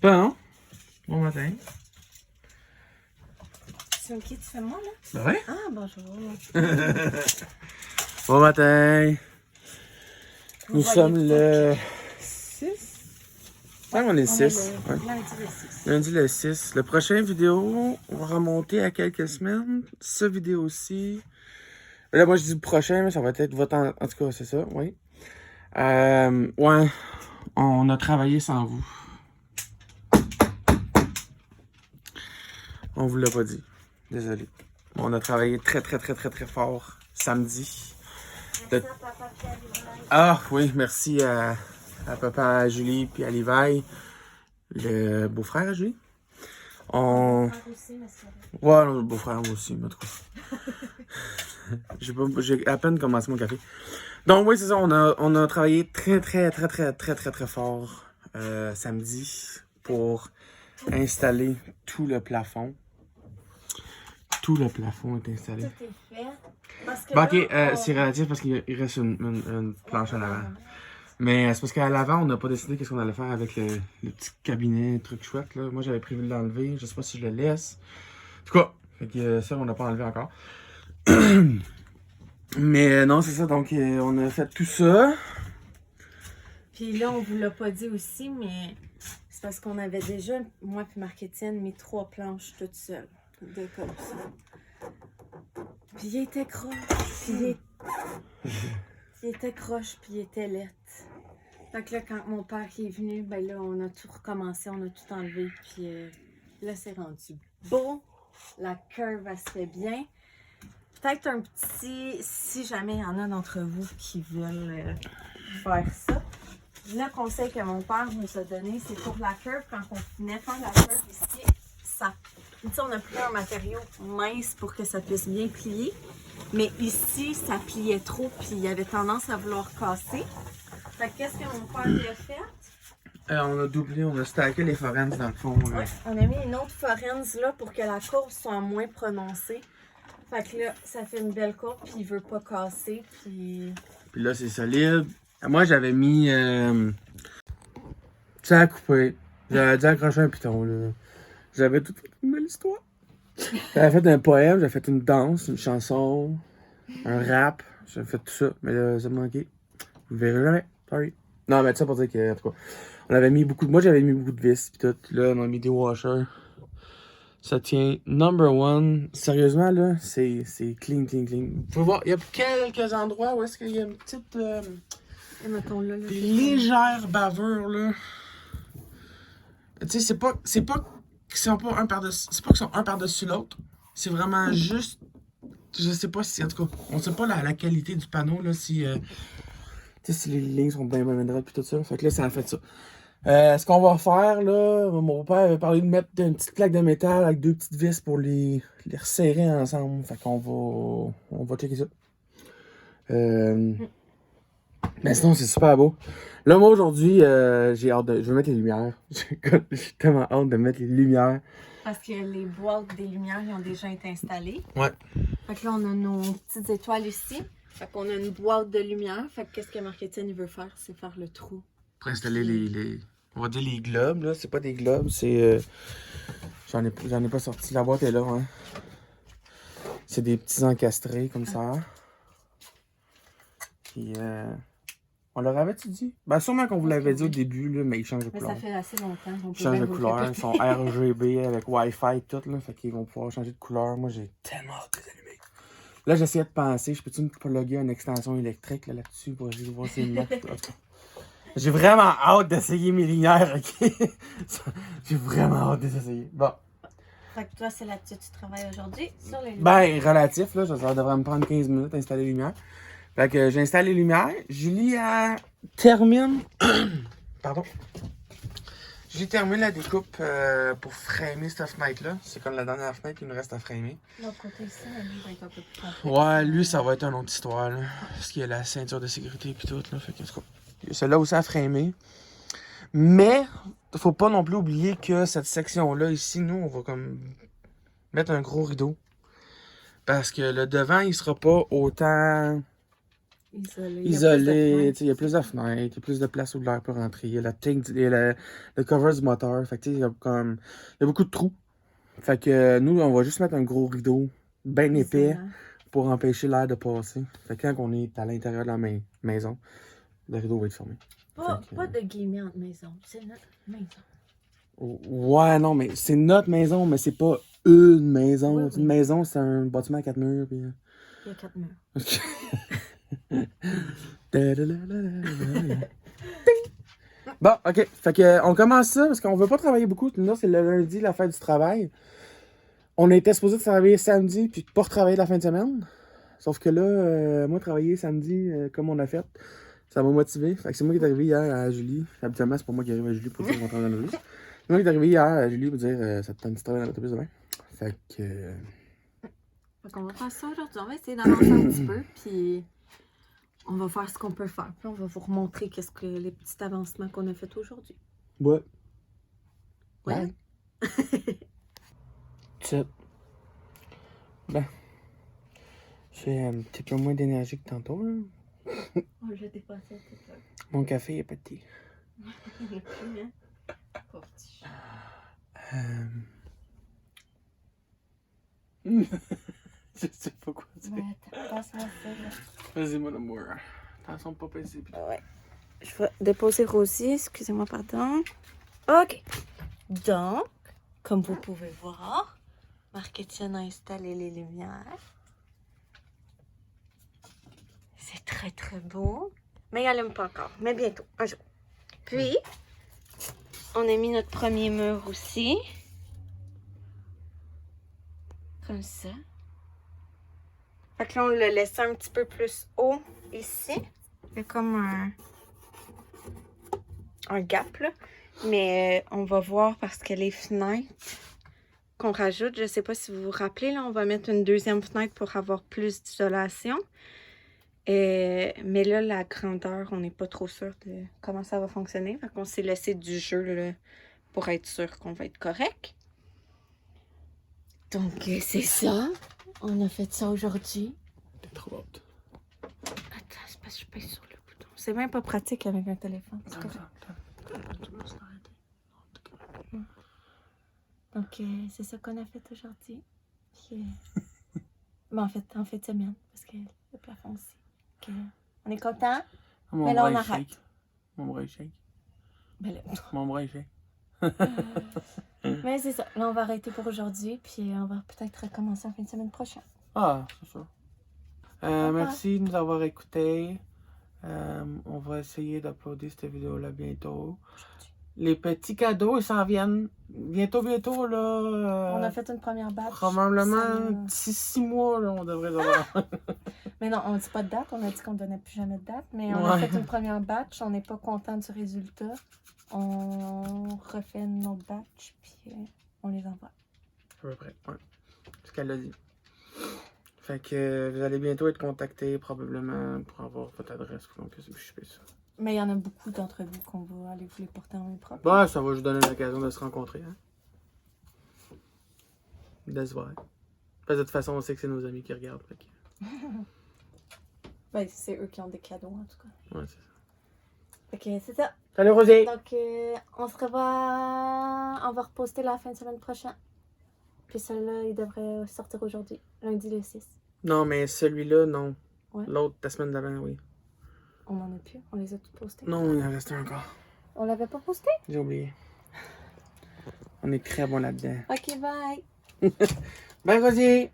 Bon, bon matin. C'est ok, tu fais moi, là? Ben ouais. Ah, bonjour. Bon matin. Vous Nous voyez sommes pas le 6? Ouais, on est On 6. est Ouais. lundi le 6. Lundi le 6. Le prochain vidéo, on va remonter à quelques semaines. Ce vidéo aussi. Là, moi, je dis le prochain, mais ça va être votre... En tout cas, c'est ça, oui. Ouais, on a travaillé sans vous. On vous l'a pas dit. Désolé. On a travaillé très fort samedi. Merci à papa et à Lévi. Ah oui, merci à papa, à Julie, puis à Levi, le beau-frère à Julie. On... Frère aussi, mais c'est vrai. Ouais, le beau-frère moi aussi, mais en tout cas. J'ai à peine commencé mon café. Donc oui, c'est ça, on a travaillé très fort samedi pour installer tout le plafond. Tout le plafond est installé. Tout est fait. Parce que Bon, ok, là, c'est relatif parce qu'il reste une planche à l'avant. Mais c'est parce qu'à l'avant, on n'a pas décidé qu'est-ce qu'on allait faire avec le petit cabinet, truc chouette. Là. Moi, j'avais prévu de l'enlever. Je sais pas si je le laisse. En tout cas, fait que, ça, on n'a pas enlevé encore. Mais non, c'est ça. Donc, on a fait tout ça. Puis là, on vous l'a pas dit aussi, mais c'est parce qu'on avait déjà, moi et Marc-Étienne, mis 3 planches toutes seules. De comme ça. Puis il était croche. Puis il était croche, puis il était lettre. Fait que là, quand mon père est venu, ben là, on a tout recommencé, on a tout enlevé, puis là, c'est rendu beau. La curve, elle se fait bien. Peut-être un petit, si jamais il y en a d'entre vous qui veulent faire ça. Le conseil que mon père nous a donné, c'est pour la curve, quand on venait faire la curve ici, ça. Tu sais, on a pris un matériau mince pour que ça puisse bien plier. Mais ici, ça pliait trop, puis il avait tendance à vouloir casser. Fait que qu'est-ce que mon père lui a fait? On a doublé, on a stacké les forennes dans le fond. Ouais, on a mis une autre forense là pour que la courbe soit moins prononcée. Fait que là, ça fait une belle courbe, puis il veut pas casser, puis... Puis là, c'est solide. Moi, j'avais mis... ça a coupé. J'avais dû accrocher un piton, là. J'avais toute une belle histoire. J'avais fait un poème, j'avais fait une danse, une chanson, un rap. J'avais fait tout ça, mais là, ça me manquait. Vous le verrez jamais. Sorry. Non, mais ça pour dire que, en tout cas, on avait mis beaucoup de... Moi, j'avais mis beaucoup de vis, pis tout. Là, on a mis des washers. Ça tient number one. Sérieusement, là, c'est clean. Vous pouvez voir, il y a quelques endroits où est-ce qu'il y a une petite... Et mettons là, légère bavure, là. Tu sais, c'est pas qu'ils sont pas un par-dessus... C'est pas qu'ils sont un par-dessus l'autre. C'est vraiment juste... Je sais pas si... En tout cas, on sait pas la qualité du panneau, là, si... tu sais, si les lignes sont bien droites pis tout ça. Fait que là, ça a fait ça. Ce qu'on va faire, là... Mon père avait parlé de mettre une petite plaque de métal avec 2 petites vis pour les resserrer ensemble. Fait qu'on va... On va checker ça. Mais sinon, c'est super beau. Là, moi, aujourd'hui, j'ai hâte de... Je vais mettre les lumières. J'ai tellement hâte de mettre les lumières. Parce que les boîtes des lumières, ils ont déjà été installées. Ouais. Fait que là, on a nos petites étoiles ici. Fait qu'on a une boîte de lumière. Fait que qu'est-ce que Marc-Étienne veut faire? C'est faire le trou. Pour installer les... On va dire les globes, là. C'est pas des globes, c'est... J'en ai pas sorti. La boîte est là, hein. C'est des petits encastrés, comme ça. Puis, on leur avait-tu dit? Ben, sûrement qu'on vous l'avait dit au début, là, mais ils changent de Mais couleur. ça fait assez longtemps qu'on peut Ils changent de bien vous couleur, répéter. ils sont RGB avec Wi-Fi et tout, là, fait qu'ils vont pouvoir changer de couleur. Moi, j'ai tellement hâte de les allumer. Là, j'essayais de penser, je peux-tu me plugger une extension électrique là-dessus pour essayer de voir si une marque. J'ai vraiment hâte d'essayer mes lumières, ok? J'ai vraiment hâte d'essayer. Bon. Fait que toi, c'est là-dessus que tu travailles aujourd'hui, sur les lumières. Ben, relatif, là, ça devrait me prendre 15 minutes d'installer les lumières. Fait que j'installe les lumières. Julie, elle termine. Pardon. J'ai terminé la découpe pour framer cette fenêtre-là. C'est comme la dernière fenêtre qu'il nous reste à framer. L'autre côté ici, lui, va être un peu plus complexe. Ouais, lui, ça va être une autre histoire, là. Parce qu'il y a la ceinture de sécurité et tout, là. Fait que, celle-là aussi à framer. Mais, faut pas non plus oublier que cette section-là, ici, nous, on va comme mettre un gros rideau. Parce que le devant, il sera pas autant isolé, tu sais, il y a plus de fenêtres, il y a plus de place où l'air peut rentrer, il y a le cover du moteur, fait que tu sais, il y a beaucoup de trous. Fait que nous, on va juste mettre un gros rideau bien épais pour empêcher l'air de passer. Fait que quand on est à l'intérieur de la maison, le rideau va être fermé. Pas de guillemets entre maison, c'est notre maison. Ouais, non, mais c'est notre maison, mais c'est pas une maison. Oui, Une maison, c'est un bâtiment à 4 murs. Puis... Il y a 4 murs. Bon, ok. Fait que on commence ça parce qu'on veut pas travailler beaucoup. Là, c'est le lundi, la fête du travail. On était supposé travailler samedi puis pas retravailler la fin de semaine. Sauf que là, moi, travailler samedi, comme on a fait, ça m'a motivé. Fait que c'est moi qui est arrivé hier à Julie. Habituellement, c'est pas moi qui arrive à Julie pour dire qu'on travaille dans l'autobus. C'est moi qui est arrivé hier à Julie pour dire ça te tente de travailler dans l'autobus demain. Fait que. Fait qu'on va faire ça aujourd'hui. On va essayer d'avancer un petit peu, puis on va faire ce qu'on peut faire. Puis on va vous remontrer les petits avancements qu'on a fait aujourd'hui. Ouais. Ouais. Ça. Ben. J'ai un petit peu moins d'énergie que tantôt, là. Oh, je t'ai passé un petit peu. Mon café est petit. Il est plus, hein? Pauvre petit chat. Je sais pas quoi dire. Ouais, passe-moi ça, là. Vas-y, mon amour. Attention, pas passer. Ouais. Je vais déposer Rosie, excusez-moi, pardon. OK. Donc, comme vous pouvez voir, Marc-Étienne a installé les lumières. C'est très, très beau. Mais elle n'aime pas encore. Mais bientôt, un jour. Puis, on a mis notre premier mur aussi. Comme ça. Fait que là, on l'a laissé un petit peu plus haut ici. Il y a comme un gap, là. Mais on va voir parce que les fenêtres qu'on rajoute, je sais pas si vous vous rappelez, là, on va mettre une deuxième fenêtre pour avoir plus d'isolation. Mais là, la grandeur, on n'est pas trop sûr de comment ça va fonctionner. Fait qu'on s'est laissé du jeu là, pour être sûr qu'on va être correct. Donc, c'est ça. On a fait ça aujourd'hui. T'es trop haute. Attends, c'est parce que je pèse sur le bouton. C'est même pas pratique avec un téléphone. Donc, c'est ça qu'on a fait aujourd'hui. Puis, mais en fait, en fin de semaine, parce que le plafond aussi. Okay. On est content? Mais là, on arrête. Mon bras est shake. Ben là. Mon bras est shake. Mais c'est ça. Là, on va arrêter pour aujourd'hui. Puis, on va peut-être recommencer en fin de semaine prochaine. Ah, c'est ça. Merci de nous avoir écoutés. On va essayer d'uploader cette vidéo-là bientôt. Les petits cadeaux, ils s'en viennent bientôt, là. On a fait une première batch. Probablement d'ici 6 mois, là, on devrait avoir. Mais non, on ne dit pas de date. On a dit qu'on ne donnait plus jamais de date. Mais on a fait une première batch. On n'est pas content du résultat. On refait une autre batch, puis on les envoie. À peu près, ouais. C'est ce qu'elle a dit. Fait que vous allez bientôt être contactés, probablement, pour avoir votre adresse pour qu'on puisse vous shipper ça. Mais il y en a beaucoup d'entre vous qu'on va aller vous les porter en main propre. Bah, ça va juste donner l'occasion de se rencontrer, hein. De se voir. De toute façon, on sait que c'est nos amis qui regardent. Fait que... Ben, c'est eux qui ont des cadeaux, en tout cas. Ouais, c'est ça. Fait que c'est ça. Salut, Rosé! Donc, on se revoit. On va reposter la fin de semaine prochaine. Puis celui-là, il devrait sortir aujourd'hui, lundi le 6. Non, mais celui-là, non. Ouais. L'autre, la semaine d'avant, oui. On en a plus. On les a tous postés. Non, il en reste un encore. On l'avait pas posté? J'ai oublié. On est très bon là-dedans. Ok, bye! Bye, Rosé!